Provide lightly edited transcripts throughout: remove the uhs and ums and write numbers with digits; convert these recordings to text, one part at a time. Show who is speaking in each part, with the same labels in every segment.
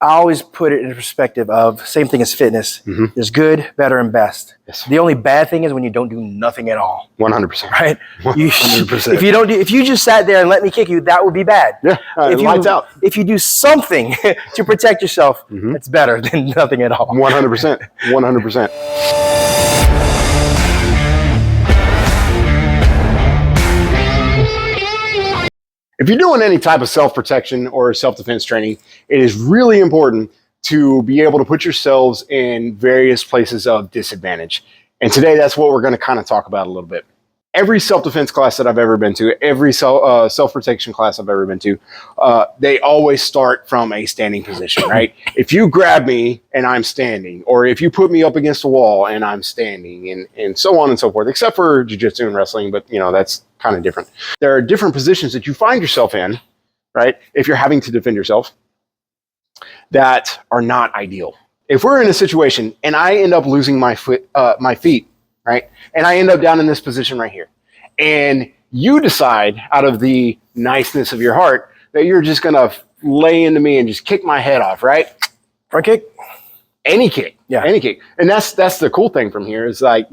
Speaker 1: I always put it in perspective of same thing as fitness. There's good, better, and best.
Speaker 2: Yes.
Speaker 1: The only bad thing is when you don't do nothing at all.
Speaker 2: 100%.
Speaker 1: Right?
Speaker 2: 100%.
Speaker 1: If you just sat there and let me kick you, that would be bad.
Speaker 2: Yeah. Lights out.
Speaker 1: If you do something to protect yourself, it's better than nothing at all.
Speaker 2: 100%. 100%. If you're doing any type of self-protection or self-defense training, it is really important to be able to put yourselves in various places of disadvantage. And today, that's what we're going to kind of talk about a little bit. Every self-defense class that I've ever been to, every self-protection class I've ever been to, they always start from a standing position, right? If you grab me and I'm standing, or if you put me up against a wall and I'm standing, and so on and so forth, except for jiu-jitsu and wrestling, but that's kind of different. There are different positions that you find yourself in, right? If you're having to defend yourself, that are not ideal. If we're in a situation and I end up losing my feet, right? And I end up down in this position right here. And you decide out of the niceness of your heart that you're just going to lay into me and just kick my head off, right?
Speaker 1: Front kick?
Speaker 2: Any kick. Yeah. Any kick. And that's the cool thing from here is like,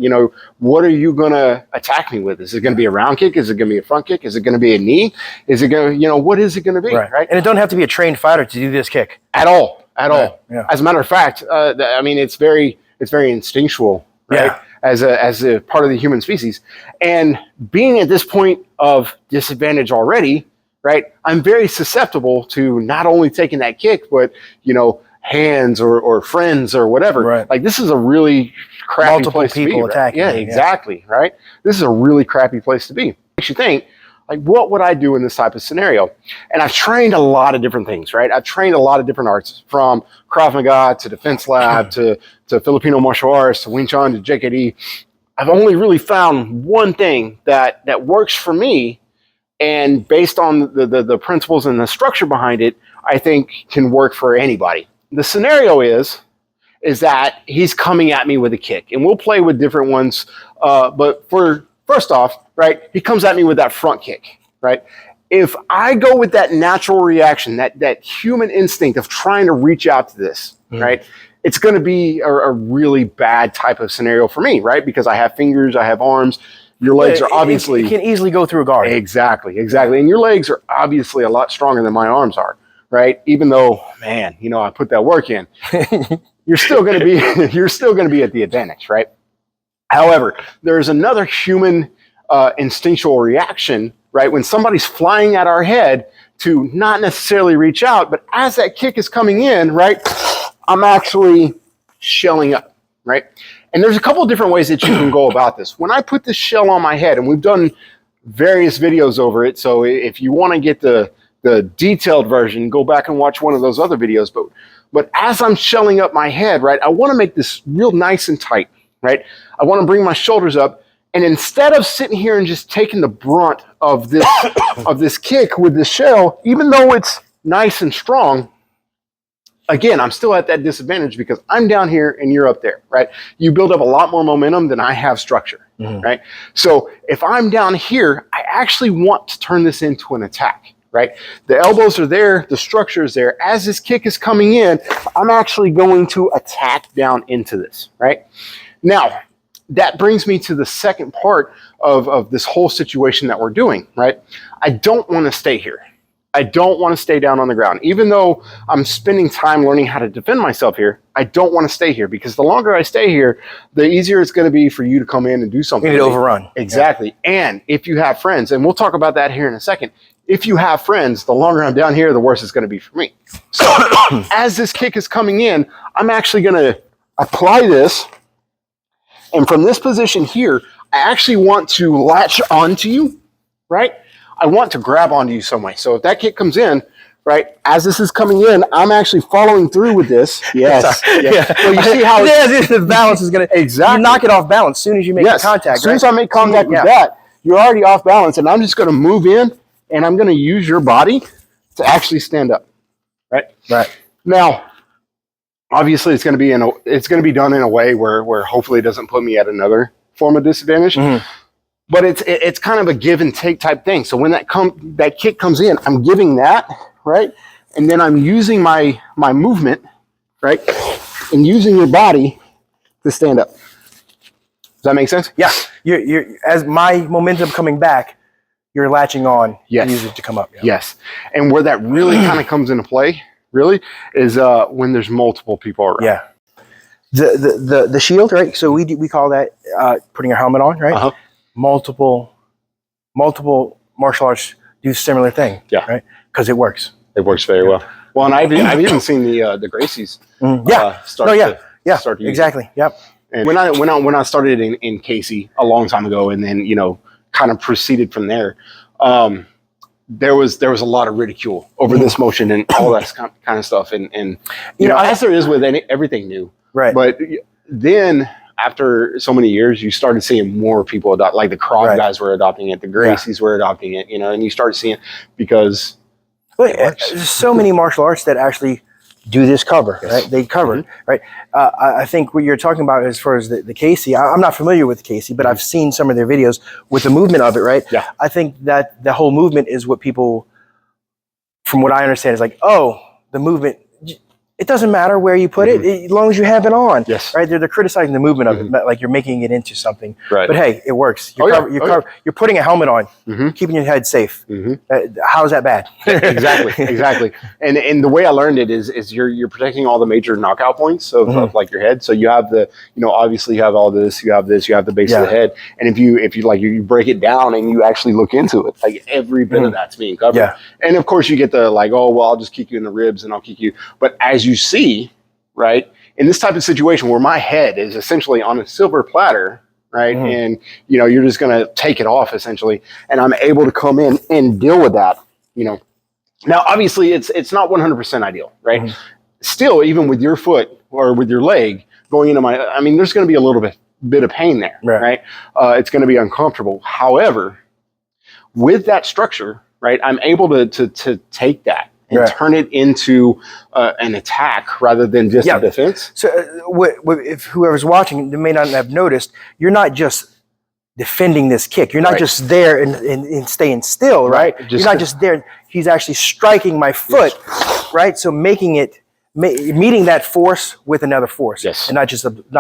Speaker 2: what are you going to attack me with? Is it going to be a round kick? Is it going to be a front kick? Is it going to be a knee? Is it going to, what is it going to be? Right.
Speaker 1: And it don't have to be a trained fighter to do this kick.
Speaker 2: At all.
Speaker 1: Yeah.
Speaker 2: As a matter of fact, it's very instinctual, right?
Speaker 1: Yeah.
Speaker 2: As a part of the human species. And being at this point of disadvantage already, right, I'm very susceptible to not only taking that kick, but, hands or friends or whatever.
Speaker 1: Right.
Speaker 2: Like, this is a really crappy
Speaker 1: Multiple
Speaker 2: place to be.
Speaker 1: people
Speaker 2: Right?
Speaker 1: attacking.
Speaker 2: Yeah, exactly, right? This is a really crappy place to be. Makes you think, like, what would I do in this type of scenario? And I've trained a lot of different things, right? I've trained a lot of different arts, from Krav Maga to Defense Lab to Filipino Martial Arts to Wing Chun to JKD. I've only really found one thing that works for me, and based on the principles and the structure behind it, I think can work for anybody. The scenario is that he's coming at me with a kick, and we'll play with different ones. But first off, right, he comes at me with that front kick, right? If I go with that natural reaction, that human instinct of trying to reach out to this, right, it's going to be a really bad type of scenario for me, right? Because I have fingers, I have arms. Your legs are obviously...
Speaker 1: It can easily go through a guard.
Speaker 2: Exactly. And your legs are obviously a lot stronger than my arms are, right? Even though, man, I put that work in. You're still going to be at the advantage, right? However, there's another human instinctual reaction, right? When somebody's flying at our head, to not necessarily reach out, but as that kick is coming in, right, I'm actually shelling up, right? And there's a couple of different ways that you can go about this. When I put this shell on my head, and we've done various videos over it, so if you want to get the detailed version, go back and watch one of those other videos. But as I'm shelling up my head, right, I want to make this real nice and tight, right? I want to bring my shoulders up, and instead of sitting here and just taking the brunt of this of this kick with the shell, even though it's nice and strong, again, I'm still at that disadvantage because I'm down here and you're up there, right? You build up a lot more momentum than I have structure, right? So if I'm down here, I actually want to turn this into an attack, right? The elbows are there, the structure is there. As this kick is coming in, I'm actually going to attack down into this, right? Now, that brings me to the second part of this whole situation that we're doing, right? I don't want to stay here. I don't want to stay down on the ground. Even though I'm spending time learning how to defend myself here, I don't want to stay here, because the longer I stay here, the easier it's going to be for you to come in and do something.
Speaker 1: You need to overrun.
Speaker 2: Exactly. Yeah. And if you have friends, and we'll talk about that here in a second, if you have friends, the longer I'm down here, the worse it's going to be for me. So as this kick is coming in, I'm actually going to apply this. And from this position here, I actually want to latch onto you, right? I want to grab onto you some way. So if that kick comes in, right, as this is coming in, I'm actually following through with this. Yes. Yeah. Well, you see how
Speaker 1: the balance is going to...
Speaker 2: Exactly.
Speaker 1: You knock it off balance as soon as you make contact.
Speaker 2: As soon as I make contact with that, you're already off balance, and I'm just going to move in, and I'm going to use your body to actually stand up, right?
Speaker 1: Right.
Speaker 2: Now, obviously, it's going to be done in a way where hopefully it doesn't put me at another form of disadvantage. But it's kind of a give and take type thing. So when that kick comes in, I'm giving that, right? and then I'm using my movement, right, and using your body to stand up. Does that make sense?
Speaker 1: Yeah. You're as my momentum coming back, you're latching on
Speaker 2: Yes.
Speaker 1: to use it to come up. Yeah.
Speaker 2: Yes. And where that really kind of comes into play, really, is when there's multiple people around.
Speaker 1: Yeah. The shield, right? So we call that putting your helmet on, right?
Speaker 2: Uh-huh.
Speaker 1: Multiple martial arts do similar thing.
Speaker 2: Yeah.
Speaker 1: Right? Because it works.
Speaker 2: It works very well. Well, and I've even seen the Gracies.
Speaker 1: Yeah.
Speaker 2: Start to use
Speaker 1: exactly.
Speaker 2: it.
Speaker 1: Yep.
Speaker 2: And when I started in Keysi a long time ago, and then kind of proceeded from there, there was a lot of ridicule over this motion and all that kind of stuff, and as there is with everything new,
Speaker 1: right?
Speaker 2: But then after so many years, you started seeing more people adopt, like the Krav guys were adopting it, the Gracies were adopting it, and you start seeing because
Speaker 1: there's so many martial arts that actually do this cover, right? They cover, right? I think what you're talking about as far as the Keysi, I'm not familiar with Keysi, but I've seen some of their videos with the movement of it, right?
Speaker 2: Yeah.
Speaker 1: I think that the whole movement is what people, from what I understand, is like, oh, the movement, it doesn't matter where you put it, as long as you have it on.
Speaker 2: Yes.
Speaker 1: Right? They're criticizing the movement of it, like you're making it into something.
Speaker 2: Right.
Speaker 1: But hey, it works. You're putting a helmet on, keeping your head safe. How's that bad?
Speaker 2: Exactly. And the way I learned it is you're protecting all the major knockout points of like your head. So you have the, obviously you have all this, you have this, you have the base of the head. And if you like, you break it down and you actually look into it, like every bit of that's being covered. Yeah. And of course you get the like, oh, well, I'll just kick you in the ribs and I'll kick you. But as you see, right, in this type of situation where my head is essentially on a silver platter, right, and you're just going to take it off essentially, and I'm able to come in and deal with that, Now, obviously, it's not 100% ideal, right? Still, even with your foot or with your leg going into there's going to be a little bit of pain there, right? It's going to be uncomfortable. However, with that structure, right, I'm able to take that and turn it into an attack rather than just a defense. So
Speaker 1: if whoever's watching, they may not have noticed, you're not just defending this kick. You're not just there and staying still, right? You're not just there. He's actually striking my foot, right? So meeting that force with another force, and not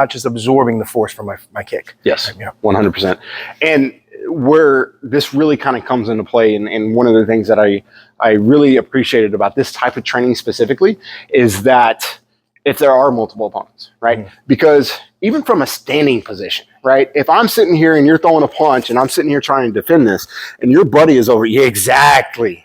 Speaker 1: just absorbing the force from my kick.
Speaker 2: Yes, 100%. And where this really kind of comes into play, and one of the things that I really appreciated about this type of training specifically is that if there are multiple opponents, right? Because even from a standing position, right? If I'm sitting here and you're throwing a punch and I'm sitting here trying to defend this and your buddy is over, exactly.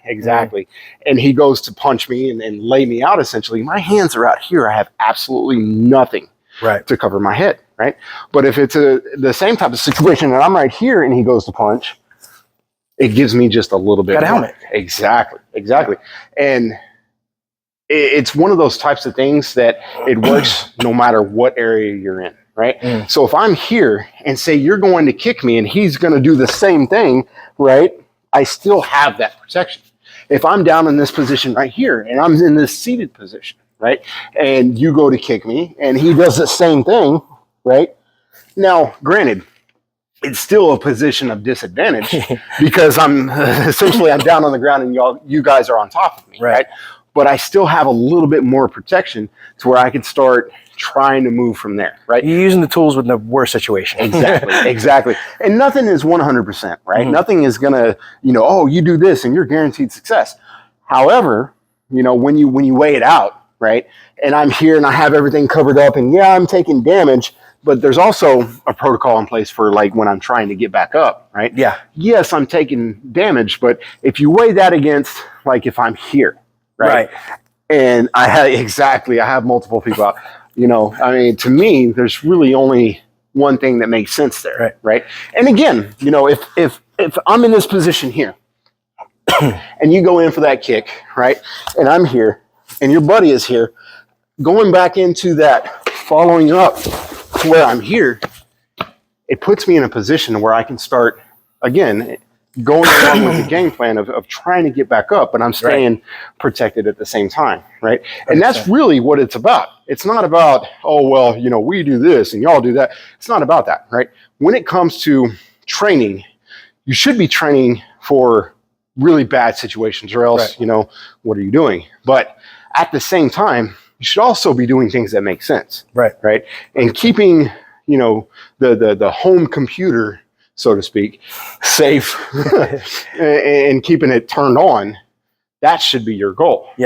Speaker 2: And he goes to punch me and lay me out essentially, my hands are out here. I have absolutely nothing to cover my head, right? But if it's the same type of situation and I'm right here and he goes to punch, it gives me just a little bit.
Speaker 1: Got a helmet.
Speaker 2: Exactly. And it's one of those types of things that it works no matter what area you're in, right? So if I'm here and say you're going to kick me and he's going to do the same thing, right? I still have that protection. If I'm down in this position right here and I'm in this seated position, right? And you go to kick me and he does the same thing, right? Now, granted, it's still a position of disadvantage because I'm down on the ground and you guys are on top of me, right? But I still have a little bit more protection to where I can start trying to move from there, right?
Speaker 1: You're using the tools with the worst situation.
Speaker 2: Exactly. And nothing is 100%, right? Nothing is going to, oh, you do this and you're guaranteed success. However, when you weigh it out, right? And I'm here and I have everything covered up and I'm taking damage, but there's also a protocol in place for like when I'm trying to get back up, right? Yeah. Yes, I'm taking damage, but if you weigh that against like if I'm here, right? And I have multiple people out, to me, there's really only one thing that makes sense there, right? And again, if I'm in this position here and you go in for that kick, right? And I'm here and your buddy is here, going back into that following up to where I'm here, it puts me in a position where I can start, again, going along with the game plan of trying to get back up, but I'm staying protected at the same time, right? And that's really what it's about. It's not about, oh, well, we do this and y'all do that. It's not about that, right? When it comes to training, you should be training for really bad situations, or else, you know, what are you doing? But at the same time, you should also be doing things that make sense.
Speaker 1: Right.
Speaker 2: Right. And keeping, you know, the home computer, so to speak, safe and keeping it turned on, that should be your goal.
Speaker 1: Yeah.